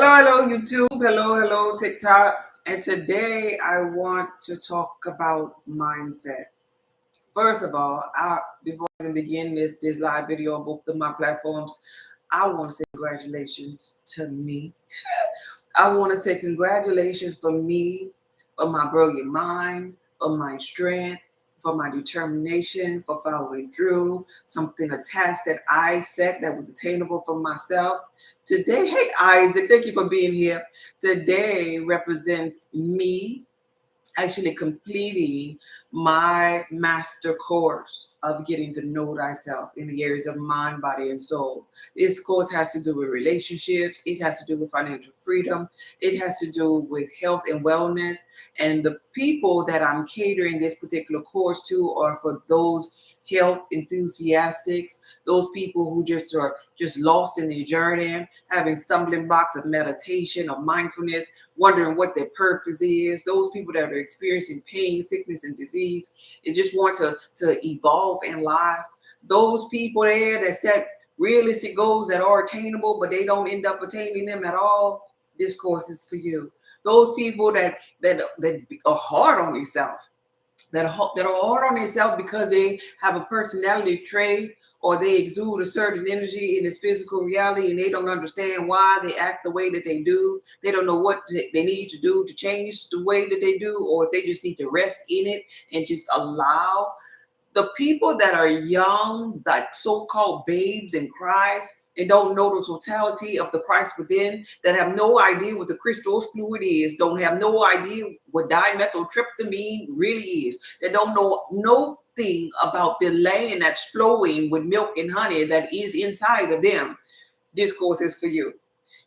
Hello, YouTube. Hello, TikTok. And today I want to talk about mindset. First of all, before I can begin this live video on both of my platforms, I want to say congratulations to me. I want to say congratulations for me, for my brilliant mind, for my strength, for my determination, for following through, something, a task that I set that was attainable for myself. Today, hey Isaac, thank you for being here. Today represents me actually completing my master course of getting to know thyself in the areas of mind, body, and soul. This course has to do with relationships, it has to do with financial freedom, it has to do with health and wellness. And the people that I'm catering this particular course to are for those health enthusiasts, those people who just are just lost in their journey, having stumbling blocks of meditation or mindfulness, wondering what their purpose is, those people that are experiencing pain, sickness, and disease, and just want to evolve in life. Those people there that set realistic goals that are attainable, but they don't end up attaining them at all, this course is for you. Those people that are hard on themselves, that are hard on themselves because they have a personality trait or they exude a certain energy in this physical reality and they don't understand why they act the way that they do. They don't know what they need to do to change the way that they do, or if they just need to rest in it and just allow. The people that are young, like so-called babes in Christ, and don't know the totality of the Christ within, that have no idea what the crystal fluid is, don't have no idea what dimethyltryptamine really is, that don't know no thing about the land that's flowing with milk and honey that is inside of them. This course is for you.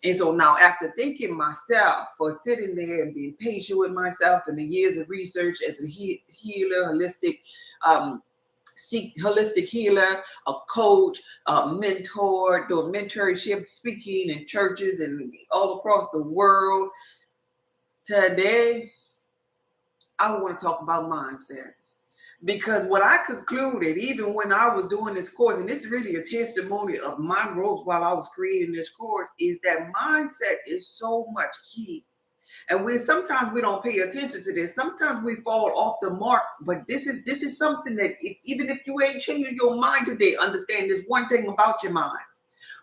And so now, after thanking myself for sitting there and being patient with myself and the years of research as a healer, um, holistic healer, a coach, a mentor, doing mentorship, speaking in churches and all across the world. Today, I want to talk about mindset. Because what I concluded, even when I was doing this course, and this is really a testimony of my growth while I was creating this course, is that mindset is so much key. And sometimes we don't pay attention to this. Sometimes we fall off the mark. But this is something that even if you ain't changing your mind today, understand this one thing about your mind.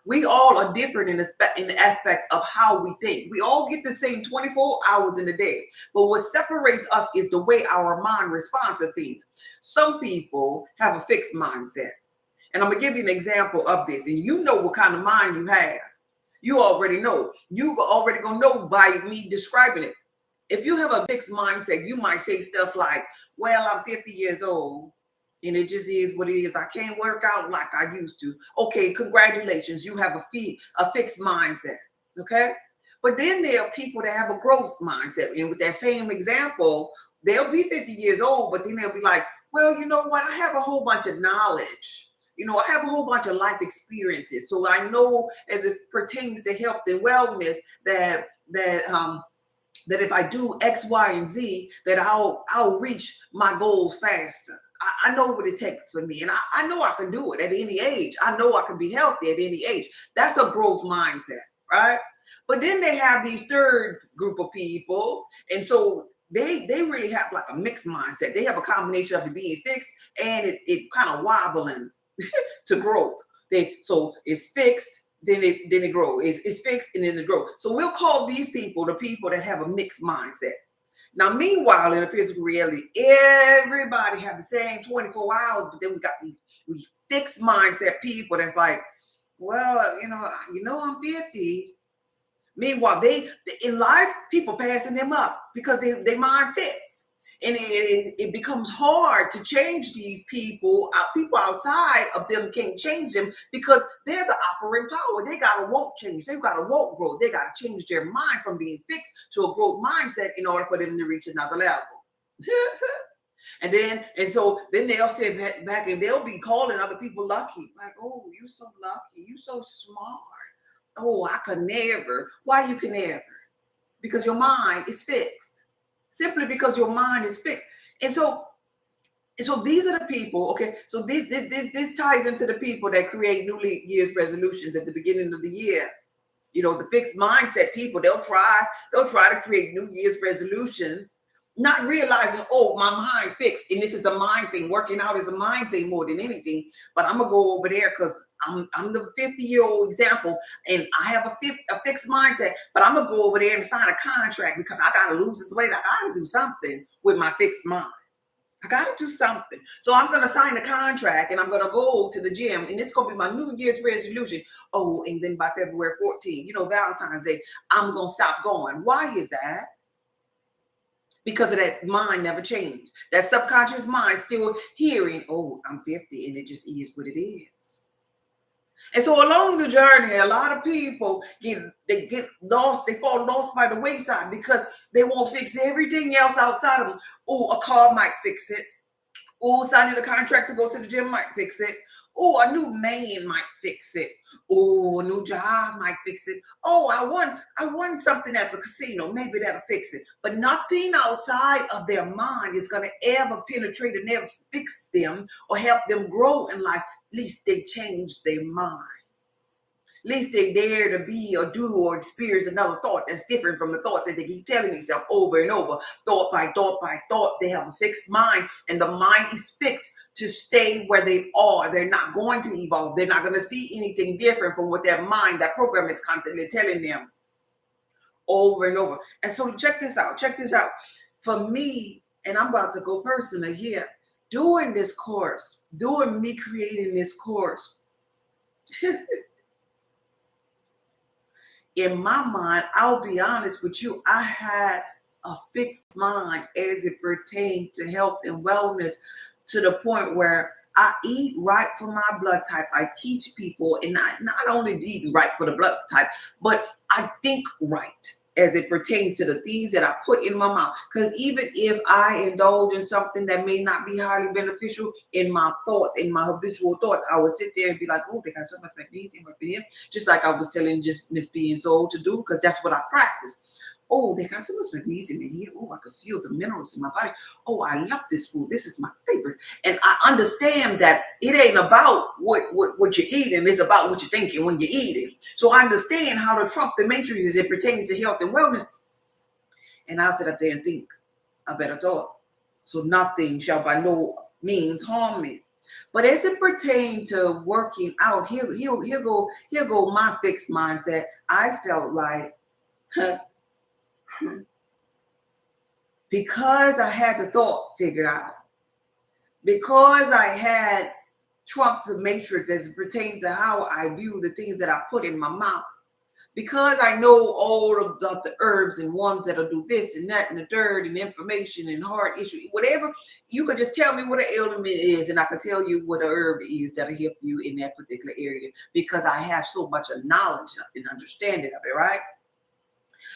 We all are different in the aspect of how we think. We all get the same 24 hours in a day. But what separates us is the way our mind responds to things. Some people have a fixed mindset. And I'm going to give you an example of this. And you know what kind of mind you have. You already know. You already going to know by me describing it. If you have a fixed mindset, you might say stuff like, well, I'm 50 years old and it just is what it is. I can't work out like I used to. Okay, congratulations. You have a fixed mindset. Okay. But then there are people that have a growth mindset. And with that same example, they'll be 50 years old, but then they'll be like, well, you know what? I have a whole bunch of knowledge. I have a whole bunch of life experiences. So I know as it pertains to health and wellness that if I do X, Y, and Z, that I'll reach my goals faster. I know what it takes for me. And I know I can do it at any age. I know I can be healthy at any age. That's a growth mindset, right? But then they have these third group of people. And so they really have like a mixed mindset. They have a combination of it being fixed and it kind of wobbling to growth. So it's fixed, then it grows. It's fixed and then it grows. So we'll call these people the people that have a mixed mindset. Now, meanwhile, in the physical reality, everybody have the same 24 hours, but then we got these fixed mindset people that's like, well, I'm 50. Meanwhile, they in life, people passing them up because their mind fits. And it becomes hard to change these people. People outside of them can't change them because they're the operating power. They got to won't change. They got to won't grow. They got to change their mind from being fixed to a growth mindset in order for them to reach another level. And so then they'll sit back and they'll be calling other people lucky. Like, oh, you're so lucky. You're so smart. Oh, I could never. Why you can never? Because your mind is fixed. Simply because your mind is fixed. And so these are the people, okay? So this ties into the people that create New Year's resolutions at the beginning of the year. The fixed mindset people, they'll try to create New Year's resolutions, not realizing, oh, my mind fixed, and this is a mind thing. Working out is a mind thing more than anything. But I'm gonna go over there because I'm the 50-year-old example, and I have a fixed mindset. But I'm gonna go over there and sign a contract because I gotta lose this weight. I gotta do something with my fixed mind. I gotta do something. So I'm gonna sign the contract and I'm gonna go to the gym, and it's gonna be my New Year's resolution. Oh, and then by February 14th, Valentine's Day, I'm gonna stop going. Why is that? Because of that mind never changed. That subconscious mind still hearing, oh, I'm 50, and it just is what it is. And so along the journey, a lot of people get lost, they fall lost by the wayside because they won't fix everything else outside of them. Oh, a car might fix it. Oh, signing a contract to go to the gym might fix it. Oh, a new man might fix it. Oh, a new job might fix it. Oh, I won something at the casino. Maybe that'll fix it. But nothing outside of their mind is going to ever penetrate and ever fix them or help them grow in life. At least they change their mind. At least they dare to be or do or experience another thought that's different from the thoughts that they keep telling themselves over and over, thought by thought by thought. They have a fixed mind, and the mind is fixed to stay where they are. They're not going to evolve. They're not going to see anything different from what their mind, that program, is constantly telling them over and over. And so check this out. Check this out. For me, and I'm about to go personal here, doing this course, doing me creating this course, in my mind, I'll be honest with you, I had a fixed mind as it pertained to health and wellness, to the point where I eat right for my blood type. I teach people, and not only eating right for the blood type, but I think right as it pertains to the things that I put in my mouth. Because even if I indulge in something that may not be highly beneficial, in my thoughts, in my habitual thoughts, I would sit there and be like, oh, they got so much magnesium up in here. Just like I was telling just Miss Being Soul to do, because that's what I practice. Oh, they got so much magnesium in here. Oh, I could feel the minerals in my body. Oh, I love this food. This is my favorite. And I understand that it ain't about what you're eating. It's about what you're thinking when you're eating. So I understand how to trump the matrix as it pertains to health and wellness. And I'll sit up there and think a better thought. So nothing shall by no means harm me. But as it pertains to working out, here go my fixed mindset. I felt like, because I had the thought figured out, because I had trumped the matrix as it pertains to how I view the things that I put in my mouth, because I know all about the herbs and ones that'll do this and that and the third and information and heart issue, whatever, you could just tell me what an ailment is, and I could tell you what a herb is that'll help you in that particular area, because I have so much of knowledge and understanding of it, right?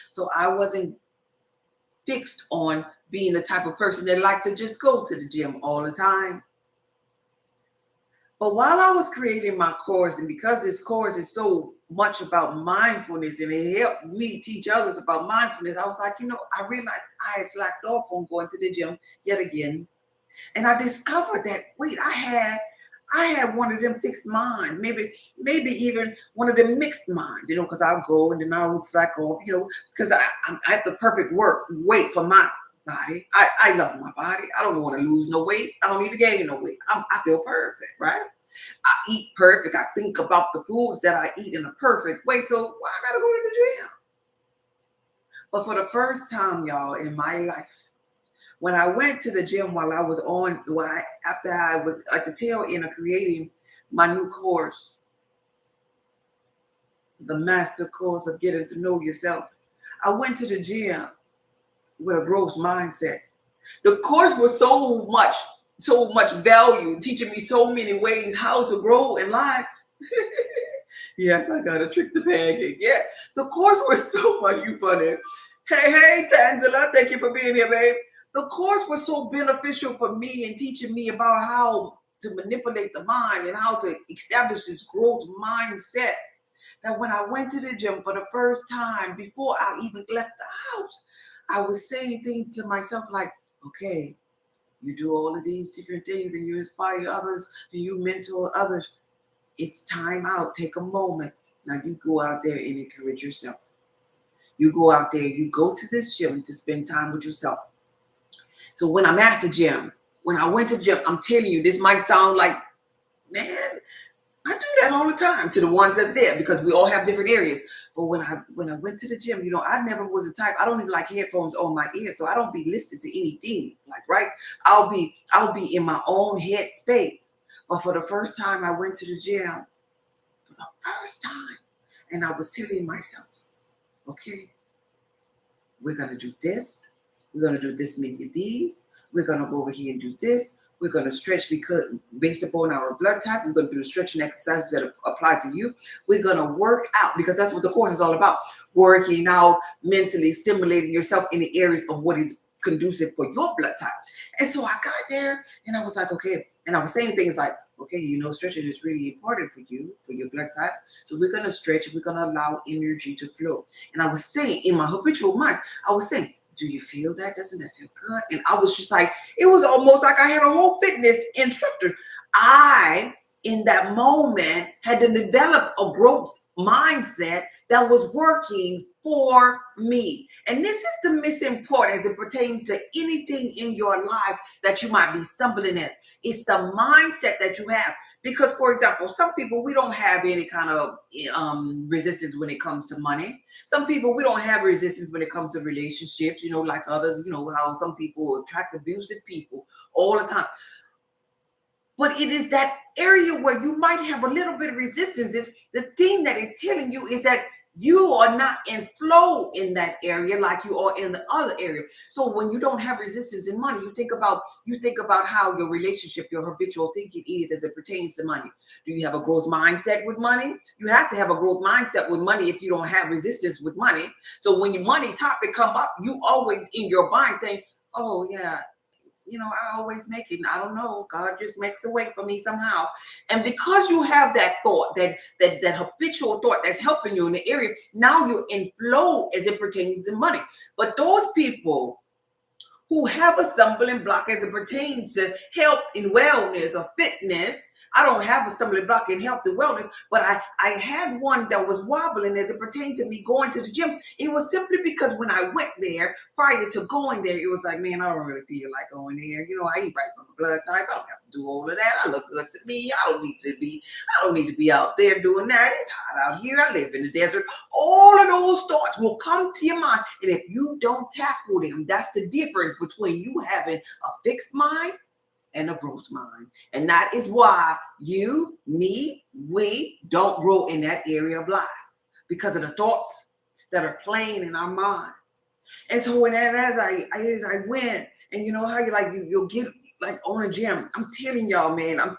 So I wasn't fixed on being the type of person that liked to just go to the gym all the time. But while I was creating my course, and because this course is so much about mindfulness and it helped me teach others about mindfulness, I was like, I realized I had slacked off on going to the gym yet again. And I discovered that, wait, I had one of them fixed minds, maybe even one of them mixed minds, because I'll go and then I'll slack off, because I'm at the perfect weight for my body. I love my body. I don't want to lose no weight. I don't need to gain no weight. I feel perfect, right? I eat perfect. I think about the foods that I eat in a perfect way. So why I gotta go to the gym? But for the first time, y'all, in my life, when I went to the gym after I was at the tail end of creating my new course, the master course of getting to know yourself, I went to the gym with a growth mindset. The course was so much value, teaching me so many ways how to grow in life. Yes, I got to trick the pancake. Yeah, the course was so much. You funny. Hey, Tangela, thank you for being here, babe. The course was so beneficial for me in teaching me about how to manipulate the mind and how to establish this growth mindset, that when I went to the gym for the first time, before I even left the house, I was saying things to myself like, okay, you do all of these different things and you inspire others and you mentor others. It's time out. Take a moment. Now you go out there and encourage yourself. You go out there, you go to this gym to spend time with yourself. So when I'm at the gym, when I went to the gym, I'm telling you, this might sound like, man, I do that all the time to the ones that's there because we all have different areas. But when I went to the gym, I never was the type. I don't even like headphones on my ear, so I don't be listening to anything. Like, right? I'll be in my own head space. But for the first time, I went to the gym for the first time, and I was telling myself, okay, we're gonna do this. We're gonna do this many of these. We're gonna go over here and do this. We're going to stretch because based upon our blood type, we're going to do the stretching exercises that apply to you. We're going to work out because that's what the course is all about. Working out mentally, stimulating yourself in the areas of what is conducive for your blood type. And so I got there and I was like, okay. And I was saying things like, okay, stretching is really important for you, for your blood type. So we're going to stretch and we're going to allow energy to flow. And I was saying in my habitual mind, I was saying, do you feel that? Doesn't that feel good? And I was just like, it was almost like I had a whole fitness instructor. I, in that moment, had to develop a growth mindset that was working for me. And this is the missing part as it pertains to anything in your life that you might be stumbling in. It's the mindset that you have. Because, for example, some people, we don't have any kind of resistance when it comes to money. Some people, we don't have resistance when it comes to relationships, like others, how some people attract abusive people all the time. But it is that area where you might have a little bit of resistance. The thing that is telling you is that you are not in flow in that area like you are in the other area. So when you don't have resistance in money, you think about how your relationship, your habitual thinking is as it pertains to money. Do you have a growth mindset with money? You have to have a growth mindset with money if you don't have resistance with money. So when your money topic come up, you always in your mind saying, oh yeah, I always make it. I don't know. God just makes a way for me somehow. And because you have that thought, that habitual thought that's helping you in the area, now you're in flow as it pertains to money. But those people who have a stumbling block as it pertains to health and wellness or fitness. I don't have a stumbling block in health and wellness, but I had one that was wobbling as it pertained to me going to the gym. It was simply because when I went there, prior to going there, it was like, man, I don't really feel like going there. I eat right from the blood type. I don't have to do all of that. I look good to me. I don't need to be out there doing that. It's hot out here. I live in the desert. All of those thoughts will come to your mind. And if you don't tackle them, that's the difference between you having a fixed mind and a growth mind. And that is why you, me, we don't grow in that area of life because of the thoughts that are playing in our mind. And so as I went, and how you'll get like on a gym. I'm telling y'all, man, I'm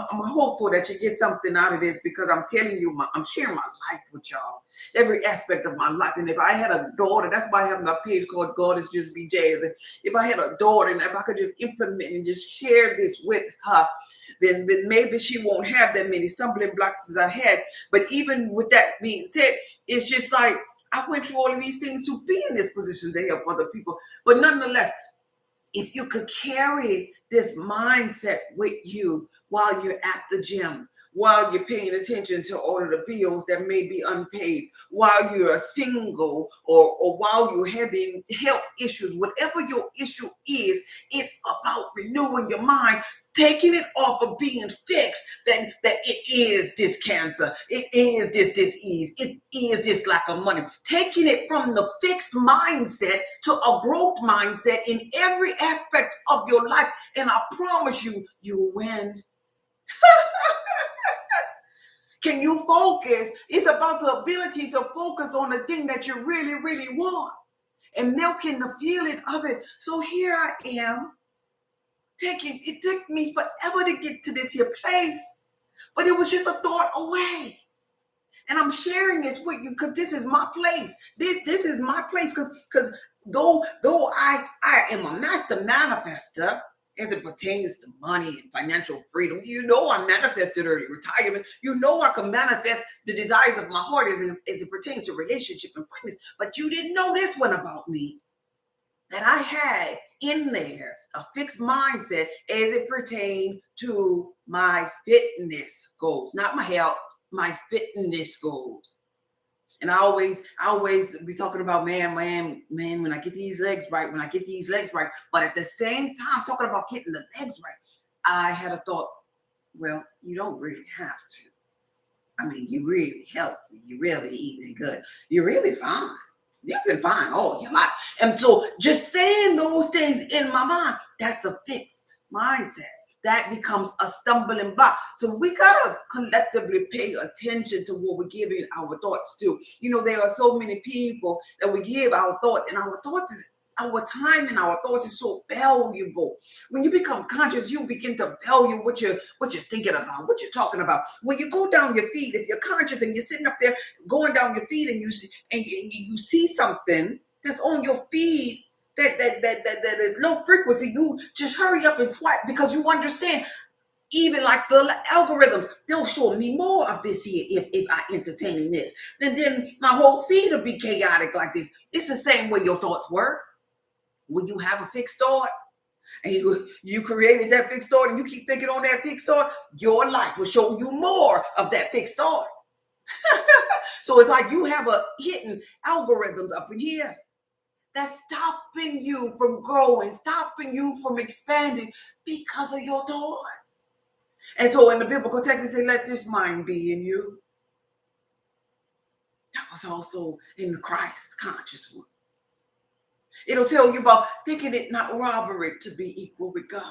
hopeful that you get something out of this because I'm telling you, I'm sharing my life with y'all, every aspect of my life. And if I had a daughter, that's why I have my page called God is Just Be Jazz. And if I had a daughter, and if I could just implement and just share this with her, then maybe she won't have that many stumbling blocks as I had. But even with that being said, it's just like I went through all of these things to be in this position to help other people. But nonetheless, if you could carry this mindset with you while you're at the gym, while you're paying attention to all of the bills that may be unpaid, while you're single or while you're having health issues, whatever your issue is, it's about renewing your mind, taking it off of being fixed, that it is this cancer, it is this disease, it is this lack of money. Taking it from the fixed mindset to a growth mindset in every aspect of your life. And I promise you, you win. Can you focus? It's about the ability to focus on the thing that you really, really want and milking the feeling of it. So here I am. It took me forever to get to this here place, but it was just a thought away. And I'm sharing this with you because this is my place. This is my place because though I am a master manifester as it pertains to money and financial freedom, I manifested early retirement. I can manifest the desires of my heart as it pertains to relationship and finance. But you didn't know this one about me, that I had in there a fixed mindset as it pertained to my fitness goals, not my health, my fitness goals. And I always be talking about man, when I get these legs right, when I get these legs right. But at the same time, talking about getting the legs right, I had a thought, well, you don't really have to. I mean, you're really healthy. You're really eating good. You're really fine. You've been fine all your life. And so just saying those things in my mind, that's a fixed mindset. That becomes a stumbling block. So we gotta collectively pay attention to what we're giving our thoughts to. You know, there are so many people that we give our thoughts, and our thoughts is our time and our thoughts is so valuable. When you become conscious, you begin to value what you're thinking about, what you're talking about. When you go down your feet, if you're conscious and you're sitting up there going down your feet, and you see something that's on your feet that is low frequency, you just hurry up and swipe, because you understand, even like the algorithms, they'll show me more of this here if I entertain this. And then my whole feed will be chaotic like this. It's the same way your thoughts work. When you have a fixed thought and you created that fixed thought and you keep thinking on that fixed thought, your life will show you more of that fixed thought. So it's like you have a hidden algorithms up in here that's stopping you from growing, stopping you from expanding because of your thought. And so in the biblical text, it says, let this mind be in you. That was also in the Christ conscious one. It'll tell you about thinking it not robbery to be equal with God.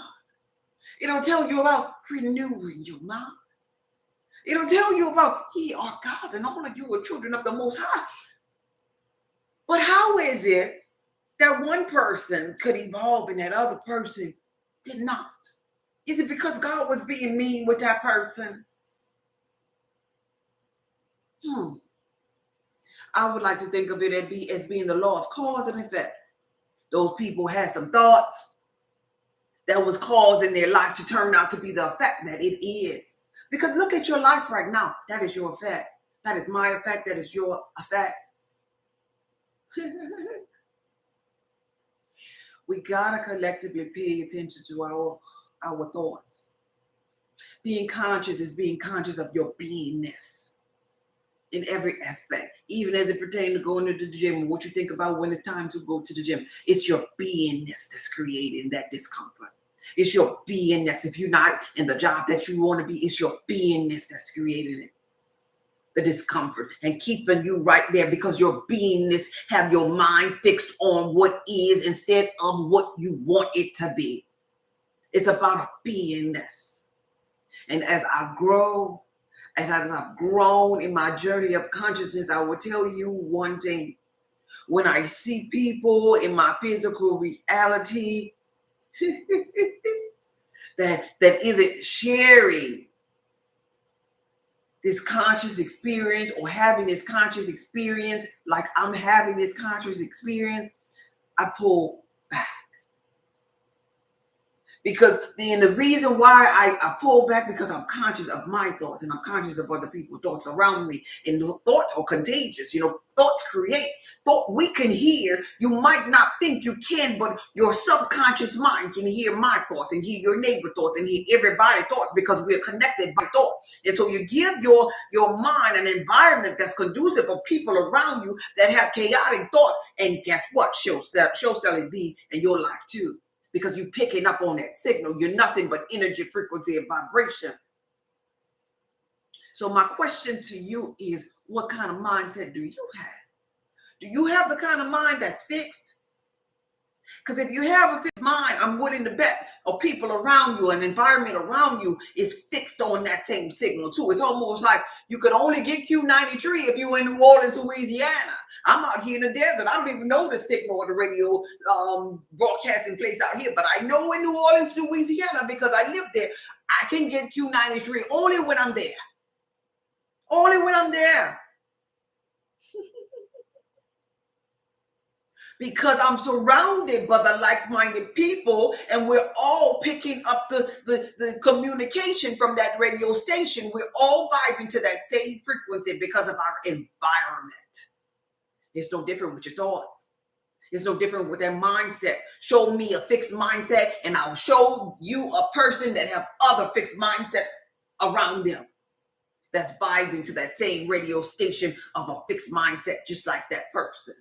It'll tell you about renewing your mind. It'll tell you about ye are gods and all of you are children of the Most High. But how is it that one person could evolve and that other person did not? Is it because God was being mean with that person? I would like to think of it as being the law of cause and effect. Those people had some thoughts that was causing their life to turn out to be the effect that it is. Because look at your life right now. That is your effect. That is my effect. That is your effect. We gotta collectively pay attention to our thoughts. Being conscious is being conscious of your beingness in every aspect, even as it pertains to going to the gym. What you think about when it's time to go to the gym. It's your beingness that's creating that discomfort. It's your beingness. If you're not in the job that you want to be, it's your beingness that's creating it. The discomfort and keeping you right there, because your beingness have your mind fixed on what is instead of what you want it to be. It's about a beingness. And as I grow, and as I've grown in my journey of consciousness, I will tell you one thing. When I see people in my physical reality that isn't sharing this conscious experience or having this conscious experience like I'm having this conscious experience, I pull back. Because the reason why I pull back, because I'm conscious of my thoughts and I'm conscious of other people's thoughts around me. And the thoughts are contagious. You know, thoughts create. Thought we can hear. You might not think you can, but your subconscious mind can hear my thoughts and hear your neighbor thoughts and hear everybody's thoughts, because we're connected by thought. And so you give your mind an environment that's conducive of people around you that have chaotic thoughts. And guess what? Shall it be in your life too. Because you're picking up on that signal. You're nothing but energy, frequency, and vibration. So my question to you is, what kind of mindset do you have? Do you have the kind of mind that's fixed? Because if you have a fixed mind, I'm willing to bet people around you, an environment around you is fixed on that same signal too. It's almost like you could only get Q93 if you were in New Orleans, Louisiana. I'm out here in the desert. I don't even know the signal or the radio broadcasting place out here, but I know in New Orleans, Louisiana, because I live there, I can get Q93 only when I'm there. Only when I'm there. Because I'm surrounded by the like-minded people, and we're all picking up the communication from that radio station. We're all vibing to that same frequency because of our environment. It's no different with your thoughts. It's no different with that mindset. Show me a fixed mindset, and I'll show you a person that have other fixed mindsets around them. that's vibing to that same radio station of a fixed mindset, just like that person.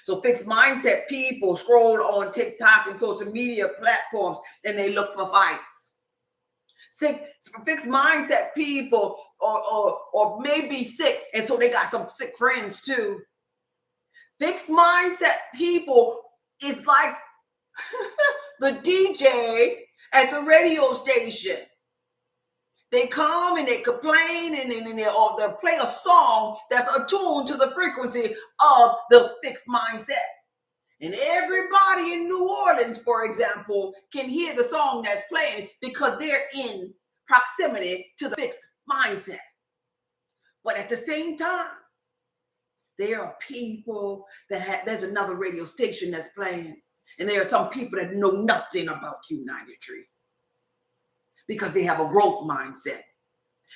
So fixed mindset people scroll on TikTok and social media platforms and they look for fights. Fixed mindset people or maybe sick, and so they got some sick friends too. Fixed mindset people is like the DJ at the radio station. They come and they complain and they'll play a song that's attuned to the frequency of the fixed mindset. And everybody in New Orleans, for example, can hear the song that's playing because they're in proximity to the fixed mindset. But at the same time, there are people there's another radio station that's playing, and there are some people that know nothing about Q93 because they have a growth mindset,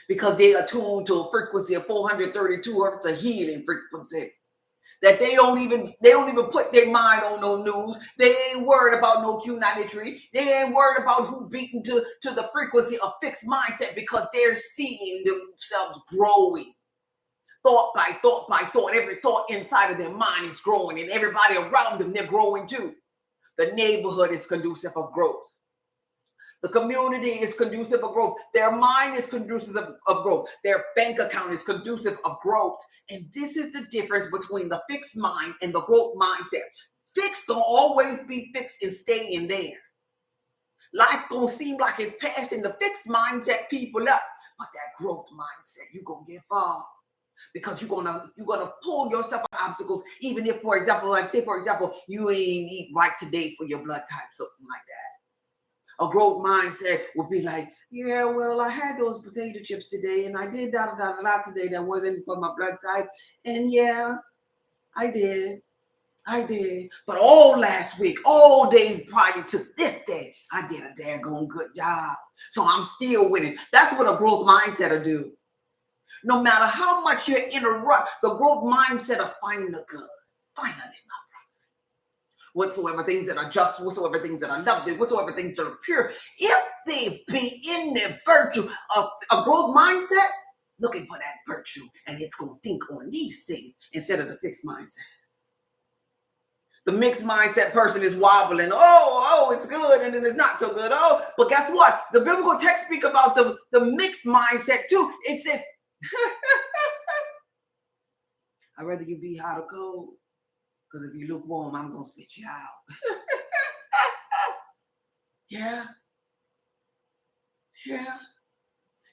because they are tuned to a frequency of 432 hertz, a healing frequency. That they don't even put their mind on no news. They ain't worried about no Q93. They ain't worried about who beating to the frequency of fixed mindset because they're seeing themselves growing. Thought by thought by thought. Every thought inside of their mind is growing, and everybody around them, they're growing too. The neighborhood is conducive of growth. The community is conducive of growth. Their mind is conducive of growth. Their bank account is conducive of growth. And this is the difference between the fixed mind and the growth mindset. Fixed gonna always be fixed and staying there. Life gonna seem like it's passing the fixed mindset people up, but that growth mindset, you're gonna get far. Because you're gonna pull yourself out of obstacles, even if, for example, you ain't eat right today for your blood type, something like that. A growth mindset would be like, yeah, well, I had those potato chips today, and I did da today that wasn't for my blood type, and yeah, I did. But all last week, all days prior to this day, I did a daggone good job. So I'm still winning. That's what a growth mindset will do. No matter how much you interrupt, the growth mindset will find the good. Finally, my brother. Whatsoever things that are just, whatsoever things that are lovely, whatsoever things that are pure, if they be in the virtue of a growth mindset, looking for that virtue, and it's going to think on these things instead of the fixed mindset. The mixed mindset person is wobbling. Oh, it's good, and then it's not so good. Oh, but guess what? The biblical text speak about the mixed mindset too. It says, I'd rather you be hot or cold, because if you look warm, I'm going to spit you out. Yeah.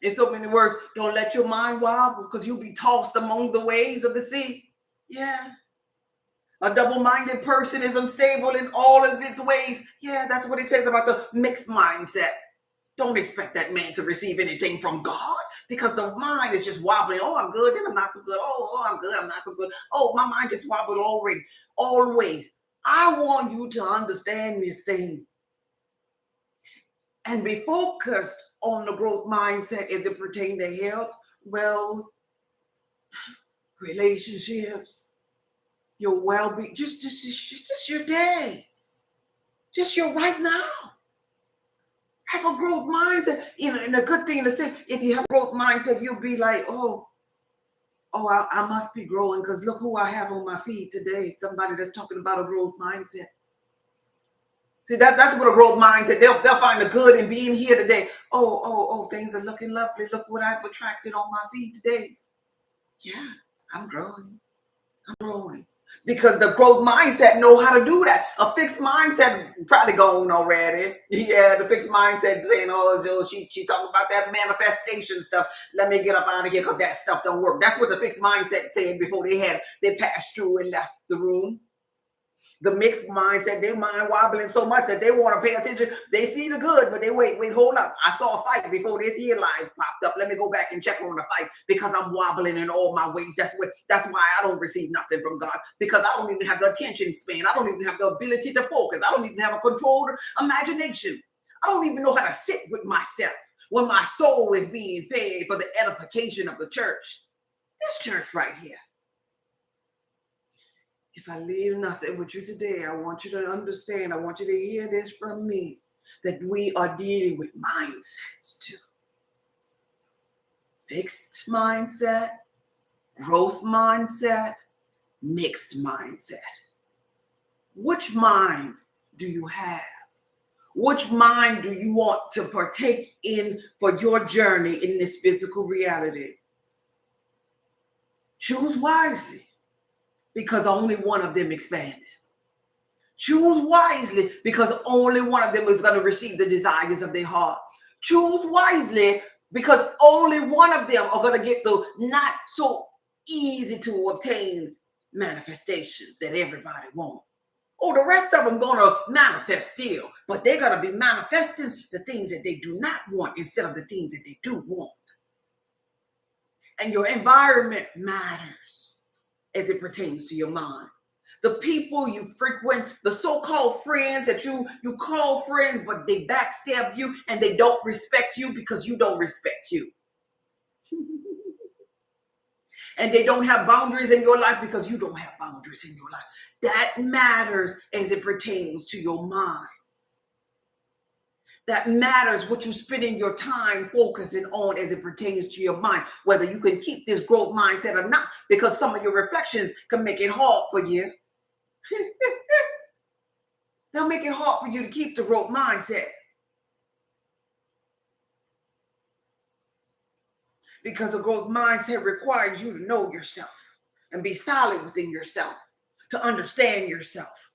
In so many words, don't let your mind wobble, because you'll be tossed among the waves of the sea. Yeah. A double-minded person is unstable in all of its ways. Yeah, that's what it says about the mixed mindset. Don't expect that man to receive anything from God, because the mind is just wobbling. Oh, I'm good, then I'm not so good. Oh, I'm good, I'm not so good. Oh, my mind just wobbled already. Always. I want you to understand this thing and be focused on the growth mindset as it pertains to health, wealth, relationships, your well-being, just your day, just your right now. Have a growth mindset. And a good thing to say, if you have a growth mindset, you'll be like, I must be growing, because look who I have on my feed today. Somebody that's talking about a growth mindset. See, that's what a growth mindset. They'll find the good in being here today. Oh, things are looking lovely. Look what I've attracted on my feed today. Yeah, I'm growing. Because the growth mindset know how to do that. A fixed mindset probably gone already. Yeah, the fixed mindset saying, she talking about that manifestation stuff. Let me get up out of here because that stuff don't work. That's what the fixed mindset said before they passed through and left the room. The mixed mindset, their mind wobbling so much that they want to pay attention. They see the good, but they wait, hold up. I saw a fight before this here live popped up. Let me go back and check on the fight, because I'm wobbling in all my ways. That's why I don't receive nothing from God, because I don't even have the attention span. I don't even have the ability to focus. I don't even have a controlled imagination. I don't even know how to sit with myself when my soul is being fed for the edification of the church. This church right here. If I leave nothing with you today, I want you to understand, I want you to hear this from me, that we are dealing with mindsets too. fixed mindset, growth mindset, mixed mindset. Which mind do you have? Which mind do you want to partake in for your journey in this physical reality? Choose wisely, because only one of them expanded. Choose wisely, because only one of them is going to receive the desires of their heart. Choose wisely, because only one of them are going to get the not so easy to obtain manifestations that everybody wants. Oh, the rest of them going to manifest still, but they're going to be manifesting the things that they do not want instead of the things that they do want. And your environment matters as it pertains to your mind. The people you frequent, the so-called friends that you call friends, but they backstab you and they don't respect you because you don't respect you. And they don't have boundaries in your life because you don't have boundaries in your life. That matters as it pertains to your mind. That matters what you spending your time focusing on as it pertains to your mind, whether you can keep this growth mindset or not, because some of your reflections can make it hard for you. They'll make it hard for you to keep the growth mindset. Because a growth mindset requires you to know yourself and be solid within yourself, to understand yourself,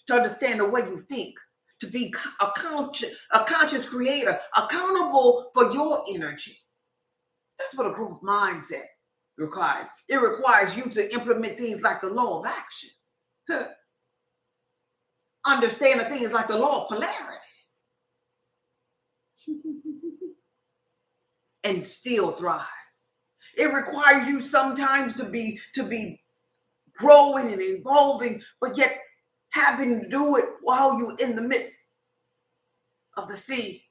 to understand the way you think, to be a conscious creator, accountable for your energy. That's what a growth mindset requires. It requires you to implement things like the law of action. Understand the things like the law of polarity. And still thrive. It requires you sometimes to be growing and evolving, but yet having to do it while you're in the midst of the sea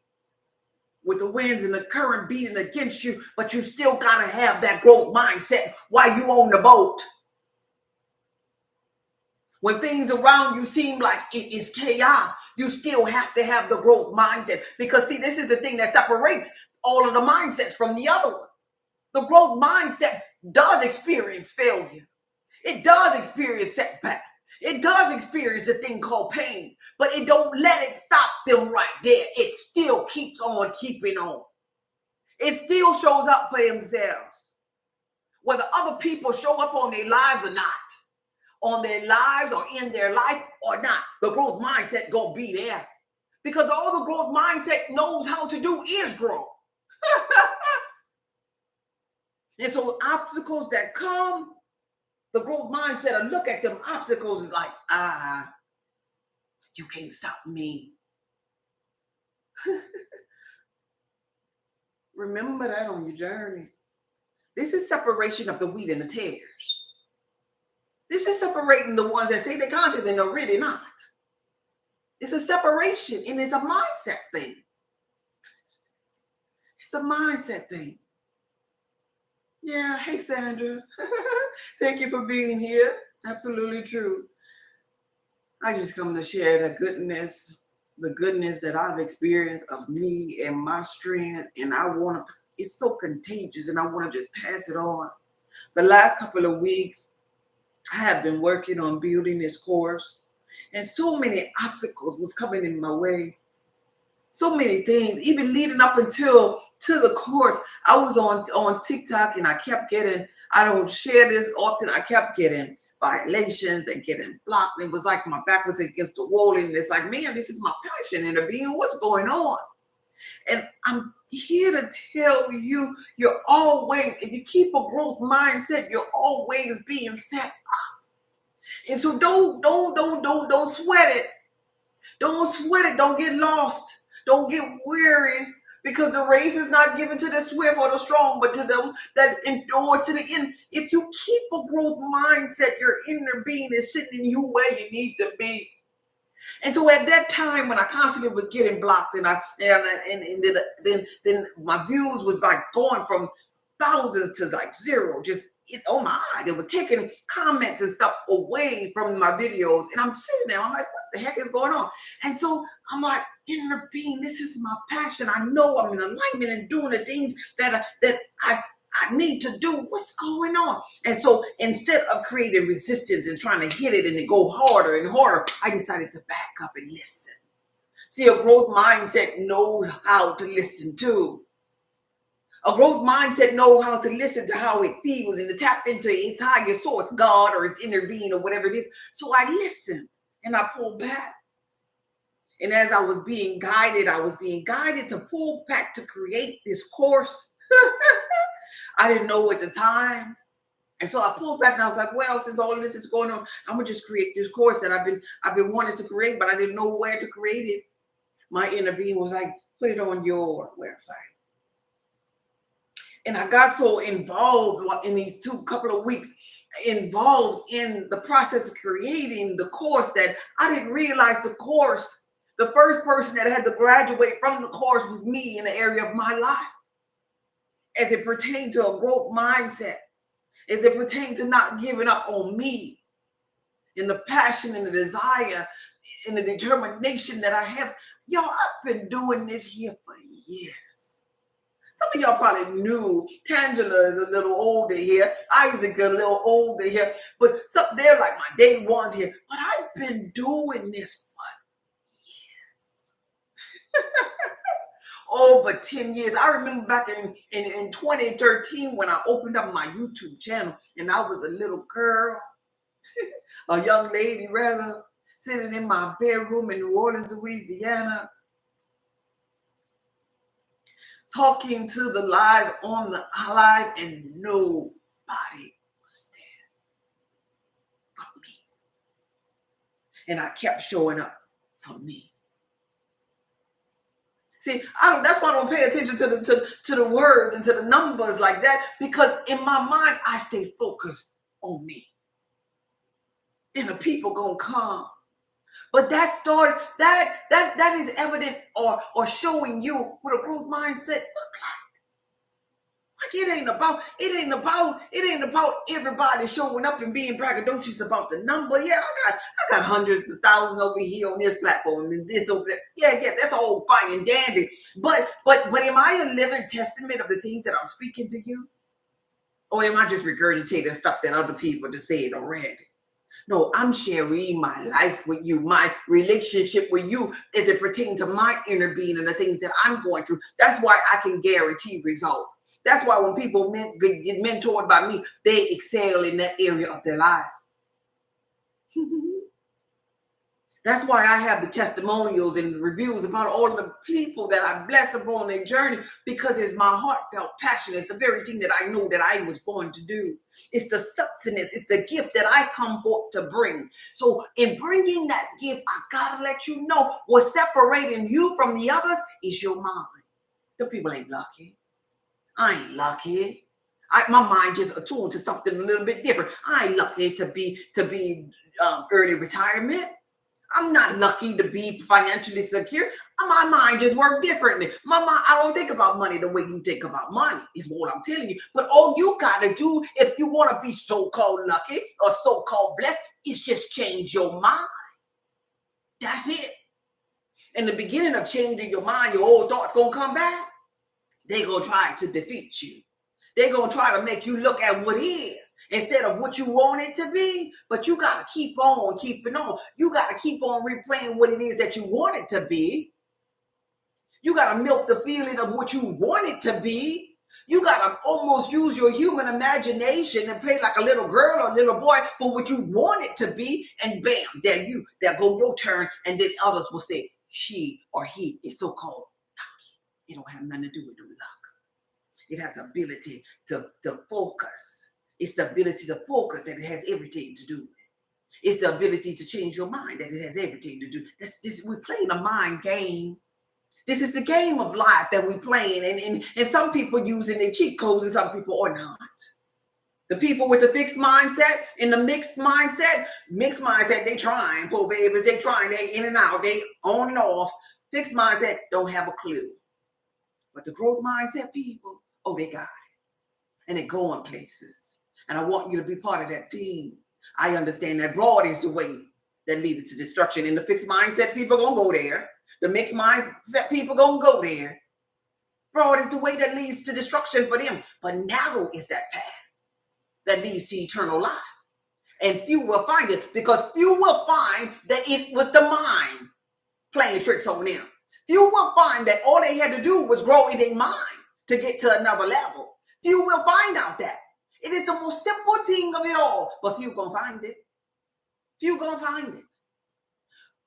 with the winds and the current beating against you, but you still got to have that growth mindset while you on the boat. When things around you seem like it is chaos, you still have to have the growth mindset, because see, this is the thing that separates all of the mindsets from the other ones. The growth mindset does experience failure. It does experience setback. It does experience a thing called pain, but it don't let it stop them right there. It still keeps on keeping on. It still shows up for themselves. Whether other people show up on their lives or not, on their lives or in their life or not, the growth mindset gonna be there. Because all the growth mindset knows how to do is grow. And so obstacles that come, the growth mindset will look at them obstacles is like, you can't stop me. Remember that on your journey. This is separation of the wheat and the tares. This is separating the ones that say they're conscious and they're really not. It's a separation, and it's a mindset thing. It's a mindset thing. Yeah, hey Sandra. Thank you for being here. Absolutely true. I just come to share the goodness that I've experienced of me and my strength, and it's so contagious, and I want to just pass it on. The last couple of weeks, I have been working on building this course, and so many obstacles was coming in my way. So many things, even leading up until to the course. I was on TikTok, and I kept getting, I don't share this often, I kept getting violations and getting blocked. It was like my back was against the wall, and it's like, man, this is my passion and being what's going on. And I'm here to tell you, you're always, if you keep a growth mindset, you're always being set up. And so don't sweat it. Don't sweat it. Don't get lost. Don't get weary, because the race is not given to the swift or the strong, but to them that endures to the end. If you keep a growth mindset, your inner being is sitting you where you need to be. And so at that time, when I constantly was getting blocked, and then my views was like going from thousands to like zero, just oh my eye. They were taking comments and stuff away from my videos, and I'm sitting there, I'm like, what the heck is going on? And so I'm like, inner being, this is my passion. I know I'm in alignment and doing the things that I I need to do? What's going on? And so instead of creating resistance and trying to hit it and it go harder and harder, I decided to back up and listen. See, a growth mindset knows how to listen too. A growth mindset knows how to listen to how it feels and to tap into its higher source, God or its inner being or whatever it is. So I listened and I pulled back. And as I was being guided to pull back to create this course. I didn't know at the time. And so I pulled back and I was like, well, since all of this is going on, I'm gonna just create this course that I've been wanting to create, but I didn't know where to create it. My inner being was like, put it on your website. And I got so involved in these couple of weeks, involved in the process of creating the course, that I didn't realize the first person that had to graduate from the course was me in the area of my life. As it pertained to a growth mindset, as it pertained to not giving up on me, and the passion and the desire and the determination that I have. Y'all, I've been doing this here for years. Some of y'all probably knew Tangela is a little older here, Isaac a little older here, but they're like my day ones here. But I've been doing this for years. Over 10 years. I remember back in 2013 when I opened up my YouTube channel, and I was a little girl, a young lady rather, sitting in my bedroom in New Orleans, Louisiana, talking to the live on the live, and nobody was there but me. And I kept showing up for me. See, that's why I don't pay attention to the words and to the numbers like that, because in my mind, I stay focused on me. And the people gonna come. But that is evident or showing you what a growth mindset look like. Like it ain't about everybody showing up and being braggadocious about the number. Yeah, I got hundreds of thousands over here on this platform and this over there. Yeah, that's all fine and dandy. But am I a living testament of the things that I'm speaking to you? Or am I just regurgitating stuff that other people just said already? No, I'm sharing my life with you, my relationship with you as it pertains to my inner being and the things that I'm going through. That's why I can guarantee results. That's why when people get mentored by me, they excel in that area of their life. That's why I have the testimonials and the reviews about all the people that I bless upon their journey, because it's my heartfelt passion. It's the very thing that I know that I was born to do. It's the substance. It's the gift that I come forth to bring. So in bringing that gift, I gotta let you know what's separating you from the others is your mind. The people ain't lucky. I ain't lucky. My mind just attuned to something a little bit different. I ain't lucky to be early retirement. I'm not lucky to be financially secure. My mind just works differently. My mind, I don't think about money the way you think about money, is what I'm telling you. But all you got to do if you want to be so-called lucky or so-called blessed is just change your mind. That's it. In the beginning of changing your mind, your old thoughts going to come back. They're going to try to defeat you. They're going to try to make you look at what is instead of what you want it to be. But you got to keep on keeping on. You got to keep on replaying what it is that you want it to be. You got to milk the feeling of what you want it to be. You got to almost use your human imagination and play like a little girl or a little boy for what you want it to be. And bam, there go your turn. And then others will say, she or he is so-called lucky. It don't have nothing to do with the luck. It has the ability to focus. It's the ability to focus that it has everything to do with. It's the ability to change your mind that it has everything to do. We're playing a mind game. This is the game of life that we're playing. And some people using their cheat codes and some people are not. The people with the fixed mindset and the mixed mindset, they trying, poor babies, they trying, they in and out, they on and off. Fixed mindset don't have a clue. But the growth mindset people, oh, they got it. And they're going places. And I want you to be part of that team. I understand that broad is the way that leads to destruction. And the fixed mindset people going to go there. The mixed mindset people going to go there. Broad is the way that leads to destruction for them, but narrow is that path that leads to eternal life. And few will find it, because few will find that it was the mind playing tricks on them. Few will find that all they had to do was grow in their mind to get to another level. Few will find out that it is the most simple thing of it all, but few gonna find it. Few gonna find it.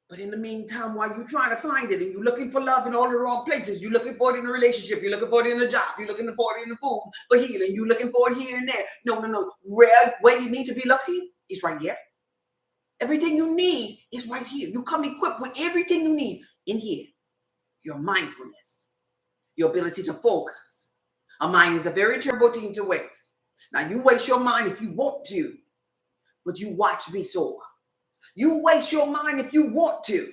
But in the meantime, while you're trying to find it and you're looking for love in all the wrong places, you're looking for it in a relationship, you're looking for it in a job, you're looking for it in the food, for healing, you're looking for it here and there. No. Where you need to be looking is right here. Everything you need is right here. You come equipped with everything you need in here. Your mindfulness, your ability to focus. A mind is a very terrible thing to waste. Now, you waste your mind if you want to, but you watch me soar. You waste your mind if you want to.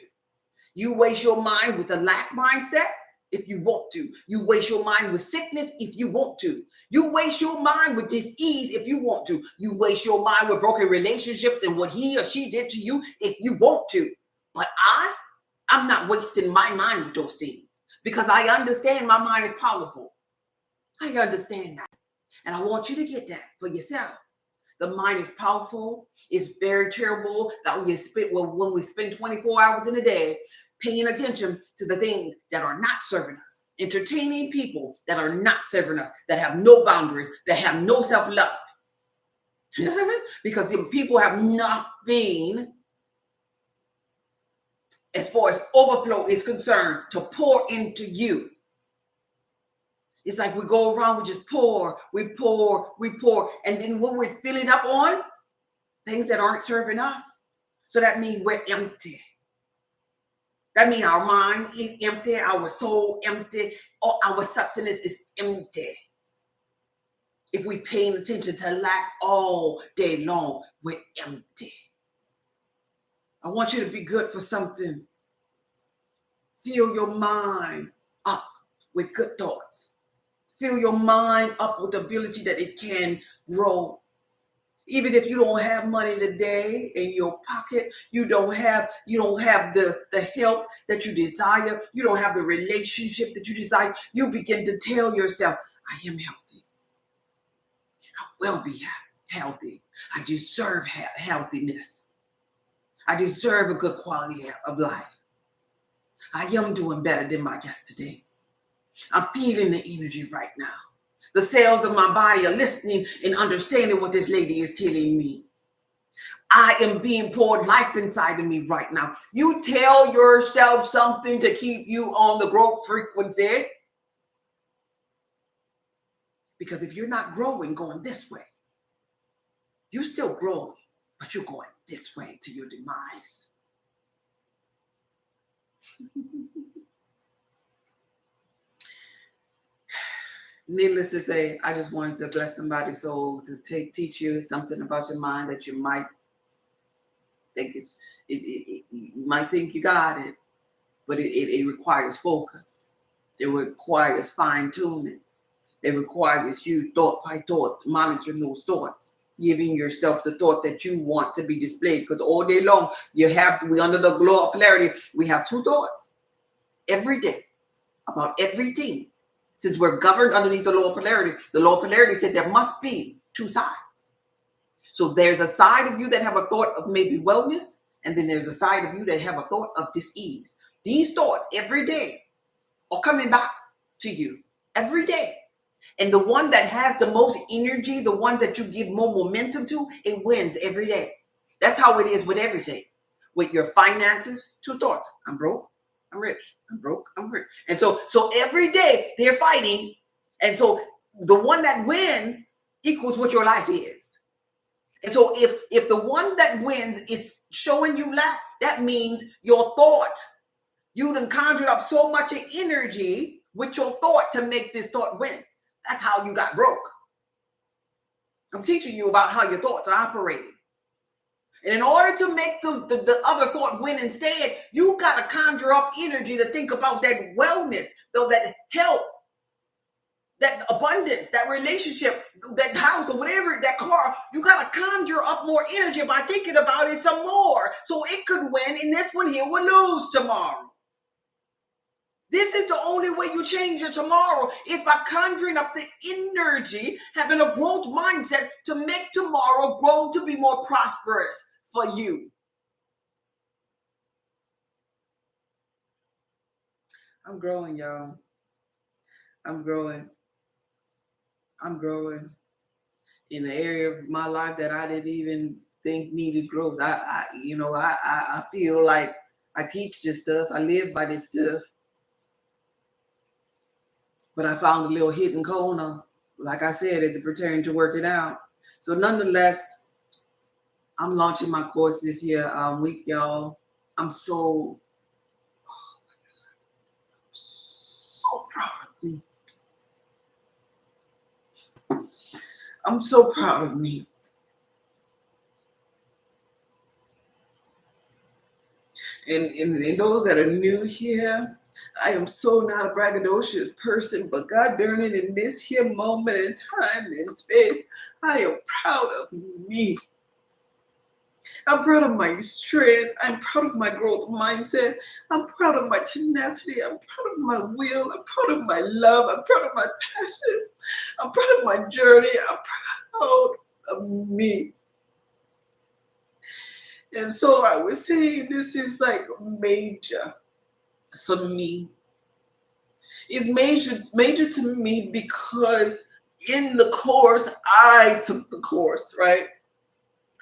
You waste your mind with a lack mindset if you want to. You waste your mind with sickness if you want to. You waste your mind with disease if you want to. You waste your mind with broken relationships and what he or she did to you if you want to. But I'm not wasting my mind with those things, because I understand my mind is powerful. I understand that. And I want you to get that for yourself. The mind is powerful. It's very terrible that when we spend 24 hours in a day paying attention to the things that are not serving us, entertaining people that are not serving us, that have no boundaries, that have no self-love. Because if people have nothing, as far as overflow is concerned, to pour into you. It's like we go around, we just pour, we pour. And then when we're filling up on things that aren't serving us, so that means we're empty. That means our mind is empty, our soul empty, or our substance is empty. If we're paying attention to lack all day long, we're empty. I want you to be good for something. Fill your mind up with good thoughts. Fill your mind up with the ability that it can grow. Even if you don't have money today in your pocket, you don't have the health that you desire, you don't have the relationship that you desire, you begin to tell yourself, I am healthy. I will be healthy. I deserve healthiness. I deserve a good quality of life. I am doing better than my yesterday. I'm feeling the energy right now. The cells of my body are listening and understanding what this lady is telling me. I am being poured life inside of me right now. You tell yourself something to keep you on the growth frequency. Because if you're not growing, going this way, you're still growing, but you're going this way to your demise. Needless to say, I just wanted to bless somebody's soul to teach you something about your mind that you might think you might think you got it, but it requires focus. It requires fine tuning. It requires you thought by thought, monitoring those thoughts, giving yourself the thought that you want to be displayed. Because all day long, we under the law of polarity, we have two thoughts every day about everything. Since we're governed underneath the law of polarity said there must be two sides. So there's a side of you that have a thought of maybe wellness, and then there's a side of you that have a thought of dis-ease. These thoughts every day are coming back to you every day. And the one that has the most energy, the ones that you give more momentum to, it wins every day. That's how it is with everything. With your finances, two thoughts. I'm broke. I'm rich. I'm broke. I'm rich. And so every day they're fighting. And so the one that wins equals what your life is. And so if the one that wins is showing you lack, that means your thought, you done conjured up so much energy with your thought to make this thought win. That's how you got broke. I'm teaching you about how your thoughts are operating. And in order to make the other thought win instead, you got to conjure up energy to think about that wellness, that health, that abundance, that relationship, that house or whatever, that car. You got to conjure up more energy by thinking about it some more. So it could win and this one here will lose tomorrow. This is the only way you change your tomorrow, is by conjuring up the energy, having a growth mindset to make tomorrow grow to be more prosperous for you. I'm growing, y'all. I'm growing. I'm growing in the area of my life that I didn't even think needed growth. I feel like I teach this stuff. I live by this stuff. But I found a little hidden corner, like I said, as it pertained to working out. So nonetheless, I'm launching my course this year week, y'all. I'm so proud of me. I'm so proud of me. And those that are new here, I am so not a braggadocious person, but God darn it, in this here moment in time and space, I am proud of me. I'm proud of my strength. I'm proud of my growth mindset. I'm proud of my tenacity. I'm proud of my will. I'm proud of my love. I'm proud of my passion. I'm proud of my journey. I'm proud of me. And so I was saying, this is like major for me. It's major to me because in the course, I took the course, right?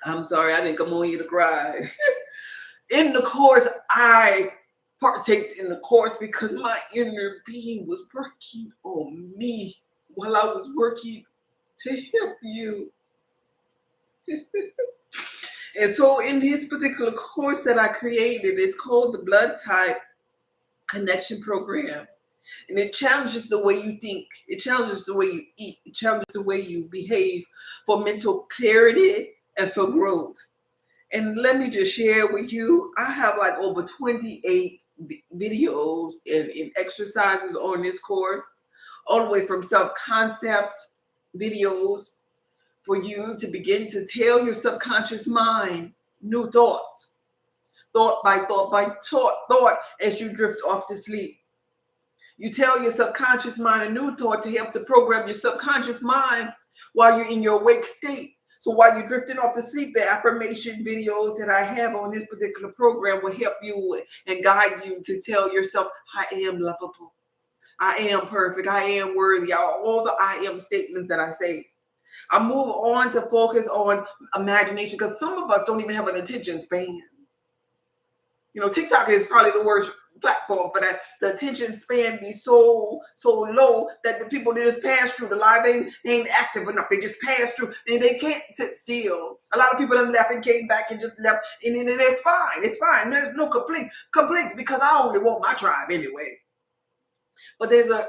I'm sorry, I didn't come on here to cry. In the course, I partaked in the course because my inner being was working on me while I was working to help you. And so in this particular course that I created, it's called the Blood Type Connection Program. And it challenges the way you think. It challenges the way you eat. It challenges the way you behave for mental clarity and for growth. And let me just share with you, I have like over 28 videos and exercises on this course, all the way from self-concepts videos for you to begin to tell your subconscious mind new thoughts, thought by thought as you drift off to sleep. You tell your subconscious mind a new thought to help to program your subconscious mind while you're in your awake state. So while you're drifting off to sleep, the affirmation videos that I have on this particular program will help you and guide you to tell yourself, I am lovable. I am perfect. I am worthy. All the I am statements that I say. I move on to focus on imagination because some of us don't even have an attention span. You know, TikTok is probably the worst platform for that. The attention span be so low that the people, they just pass through. The live ain't active enough. They just pass through and they can't sit still. A lot of people have left and came back and just left, and it's fine. It's fine. There's no complaints because I only want my tribe anyway. But there's a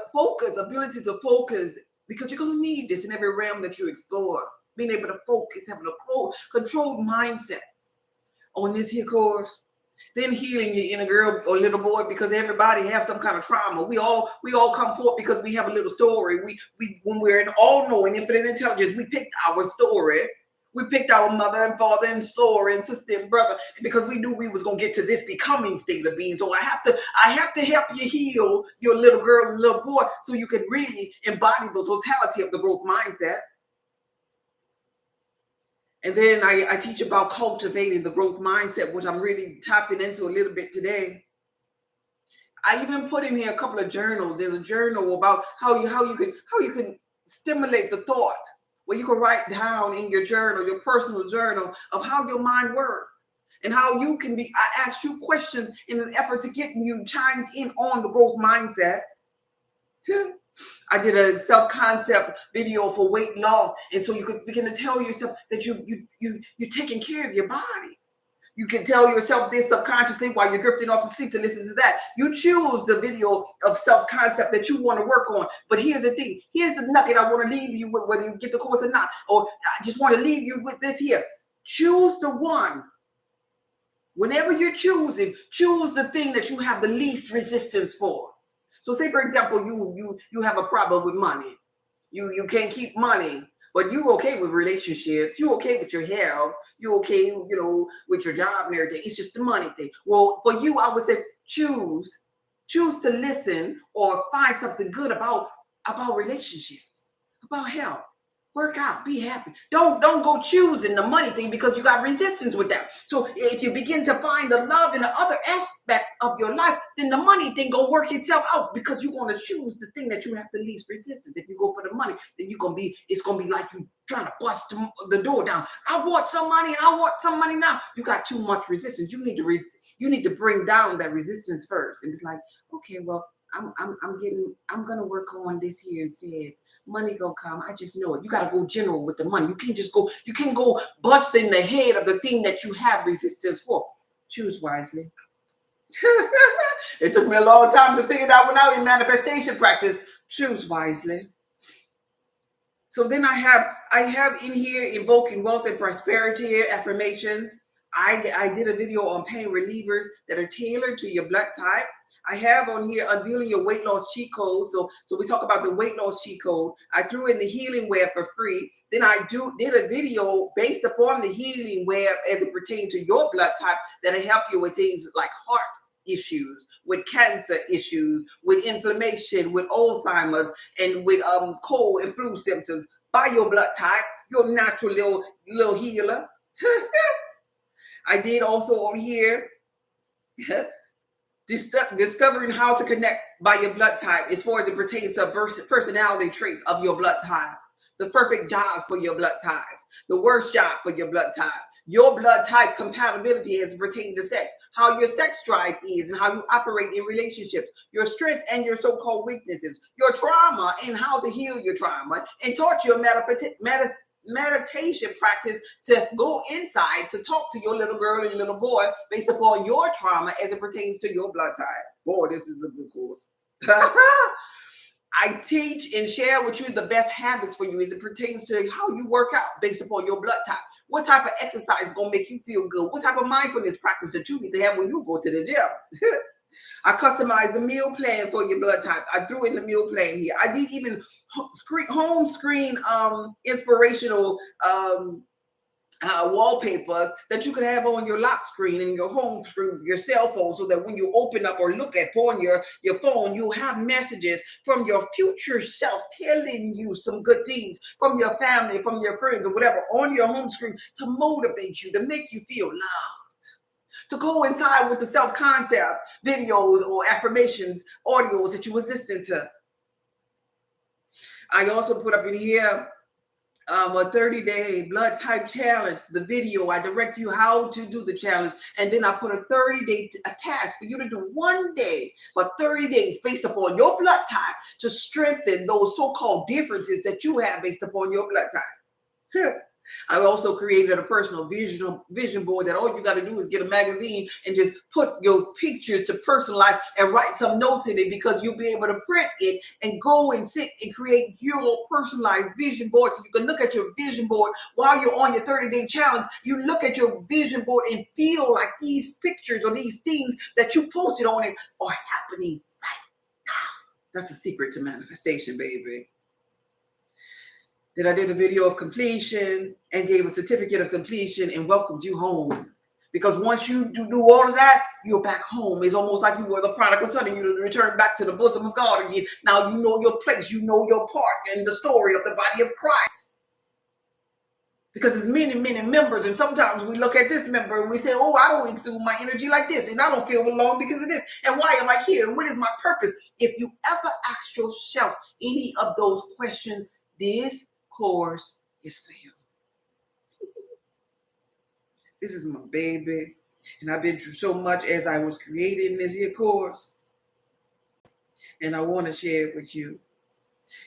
ability to focus, because you're going to need this in every realm that you explore. Being able to focus, having a controlled mindset on this here course. Then healing your inner girl or little boy, because everybody have some kind of trauma. We all come forth because we have a little story. We when we're in all-knowing infinite intelligence, we picked our story. We picked our mother and father and story and sister and brother because we knew we was gonna get to this becoming state of being. So I have to help you heal your little girl and little boy so you can really embody the totality of the growth mindset. And then I teach about cultivating the growth mindset, which I'm really tapping into a little bit today. I even put in here a couple of journals. There's a journal about how you can stimulate the thought, where you can write down in your journal, your personal journal, of how your mind works and how you can be. I asked you questions in an effort to get you chimed in on the growth mindset. I did a self-concept video for weight loss, and so you could begin to tell yourself that you're taking care of your body. You can tell yourself this subconsciously while you're drifting off to sleep to listen to that. You choose the video of self-concept that you want to work on. But here's the thing. Here's the nugget I want to leave you with, whether you get the course or not. Or I just want to leave you with this here. Choose the one. Whenever you're choosing, choose the thing that you have the least resistance for. So say, for example, you have a problem with money. You can't keep money, but you okay with relationships. You okay with your health. You okay, with your job and everything. It's just the money thing. Well, for you, I would say choose Choose to listen or find something good about relationships, about health. Work out, be happy. Don't go choosing the money thing because you got resistance with that. So if you begin to find the love in the other aspects of your life, then the money thing gonna work itself out because you're gonna choose the thing that you have the least resistance. If you go for the money, then it's gonna be like you trying to bust the door down. I want some money. I want some money now. You got too much resistance. You need to bring down that resistance first and be like, okay, well, I'm gonna work on this here instead. Money gonna come. I just know it. You gotta go general with the money. You can't go bust in the head of the thing that you have resistance for. Choose wisely. It took me a long time to figure that one out in manifestation practice. Choose wisely. So then I have in here invoking wealth and prosperity affirmations. I did a video on pain relievers that are tailored to your blood type. I have on here unveiling your weight loss cheat code. So we talk about the weight loss cheat code. I threw in the healing web for free. Then I did a video based upon the healing web as it pertains to your blood type that'll help you with things like heart issues, with cancer issues, with inflammation, with Alzheimer's, and with cold and flu symptoms by your blood type, your natural little healer. I did also on here discovering how to connect by your blood type as far as it pertains to personality traits of your blood type. The perfect job for your blood type, the worst job for your blood type, your blood type compatibility as it pertains to sex, how your sex drive is and how you operate in relationships, your strengths and your so-called weaknesses, your trauma and how to heal your trauma, and taught you a meditation practice to go inside to talk to your little girl and little boy based upon your trauma as it pertains to your blood type. Boy, this is a good course. I teach and share with you the best habits for you as it pertains to how you work out based upon your blood type. What type of exercise is going to make you feel good? What type of mindfulness practice that you need to have when you go to the gym? I customized a meal plan for your blood type. I threw in the meal plan here. I did even home screen inspirational wallpapers that you could have on your lock screen and your home screen, your cell phone, so that when you open up or look at on your phone, you'll have messages from your future self telling you some good things from your family, from your friends, or whatever on your home screen to motivate you, to make you feel loved, to go inside with the self-concept videos or affirmations, audios that you was listening to. I also put up in here a 30-day blood type challenge, the video. I direct you how to do the challenge. And then I put a 30-day task for you to do one day for 30 days based upon your blood type to strengthen those so-called differences that you have based upon your blood type. I also created a personal vision board that all you got to do is get a magazine and just put your pictures to personalize and write some notes in it, because you'll be able to print it and go and sit and create your personalized vision board. So you can look at your vision board while you're on your 30-day challenge. You look at your vision board and feel like these pictures or these things that you posted on it are happening right now. That's a secret to manifestation, baby. Then I did a video of completion and gave a certificate of completion and welcomed you home. Because once you do all of that, you're back home. It's almost like you were the prodigal son and you return back to the bosom of God again. Now you know your place, you know your part in the story of the body of Christ. Because there's many, many members, and sometimes we look at this member and we say, oh, I don't exude my energy like this, and I don't feel alone because of this. And why am I here? And what is my purpose? If you ever ask yourself any of those questions, this course is for you. This is my baby, and I've been through so much as I was creating this here course, and I want to share it with you.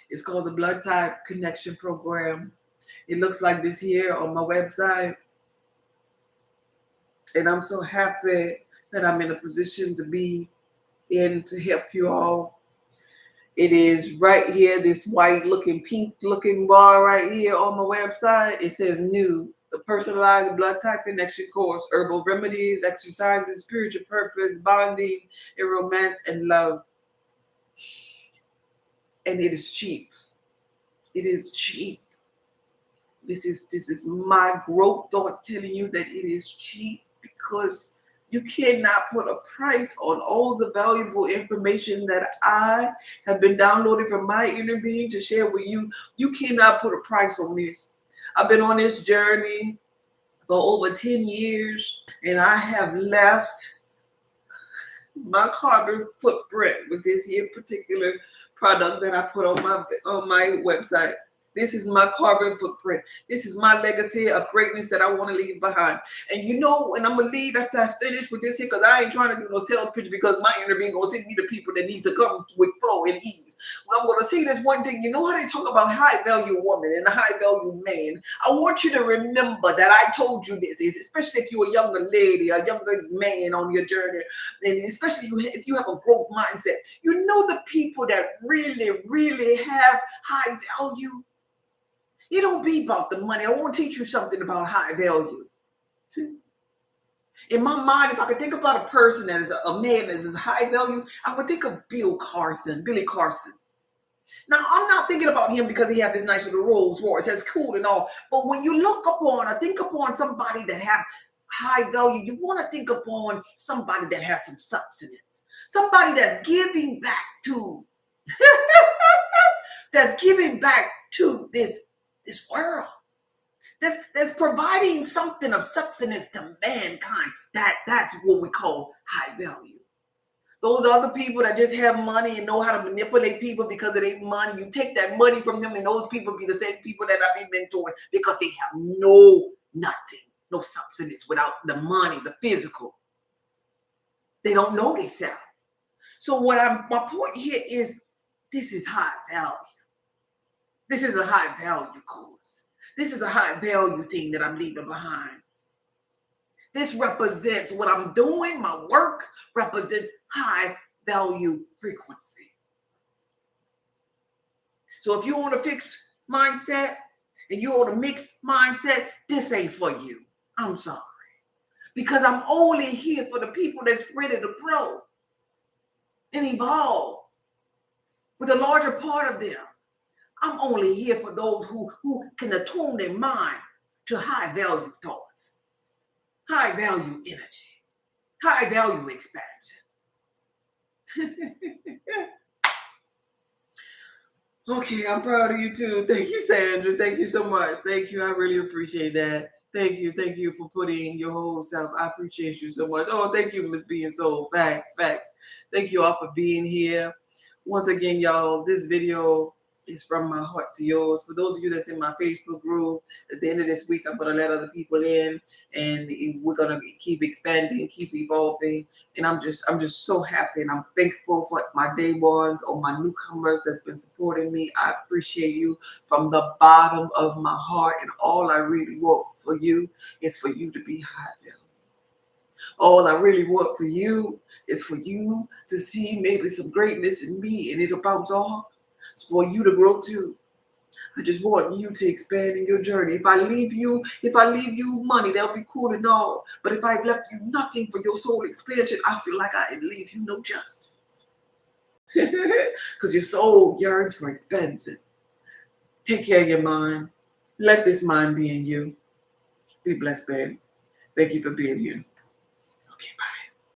It's called the Blood Type Connection Program. It looks like this here on my website, and I'm so happy that I'm in a position to be in to help you all. It is right here, this white looking, pink looking bar right here on my website. It says new, the personalized blood type connection course, herbal remedies, exercises, spiritual purpose, bonding, and romance and love. And it is cheap. It is cheap. This is my growth thoughts telling you that it is cheap, because You cannot put a price on all the valuable information that I have been downloading from my inner being to share with you. You cannot put a price on this. I've been on this journey for over 10 years, and I have left my carbon footprint with this here particular product that I put on my website. This is my carbon footprint. This is my legacy of greatness that I want to leave behind. And you know, and I'm gonna leave after I finish with this here, because I ain't trying to do no sales pitch, because my inner being gonna send me the people that need to come with flow and ease. Well, I'm gonna say this one thing. You know how they talk about high value woman and a high value man? I want you to remember that I told you this, especially if you're a younger lady, a younger man on your journey, and especially if you have a growth mindset. You know, the people that really, really have high value, it don't be about the money. I want to teach you something about high value. In my mind, if I could think about a person that is a man that is high value, I would think of Billy Carson. Now, I'm not thinking about him because he has this nice little Rolls Royce. That's cool and all. But when you look upon or think upon somebody that have high value, you want to think upon somebody that has some substance. Somebody that's giving back to, this world. That's providing something of substance to mankind. That's what we call high value. Those other people that just have money and know how to manipulate people because of their money, you take that money from them, and those people be the same people that I've been mentoring because they have no substance without the money, the physical. They don't know themselves. So my point here is, this is high value. This is a high value course. This is a high value thing that I'm leaving behind. This represents what I'm doing. My work represents high value frequency. So if you want a fixed mindset and you want a mixed mindset, this ain't for you. I'm sorry. Because I'm only here for the people that's ready to grow and evolve with a larger part of them. I'm only here for those who can attune their mind to high value thoughts, high value energy, high value expansion. Okay, I'm proud of you too. Thank you, Sandra. Thank you so much. Thank you. I really appreciate that. Thank you. Thank you for putting your whole self. I appreciate you so much. Oh, thank you, Miss Being Soul. Facts. Thank you all for being here. Once again, y'all, this video is from my heart to yours. For those of you that's in my Facebook group, at the end of this week, I'm going to let other people in, and we're going to keep expanding, keep evolving. And I'm just so happy, and I'm thankful for my day ones or my newcomers that's been supporting me. I appreciate you from the bottom of my heart, and all I really want for you is for you to be high value. All I really want for you is for you to see maybe some greatness in me, and it'll bounce off. It's for you to grow too. I just want you to expand in your journey. If I leave you money, that'll be cool and all. But if I've left you nothing for your soul expansion, I feel like I didn't leave you no justice. Because your soul yearns for expansion. Take care of your mind. Let this mind be in you. Be blessed, babe. Thank you for being here. Okay, bye.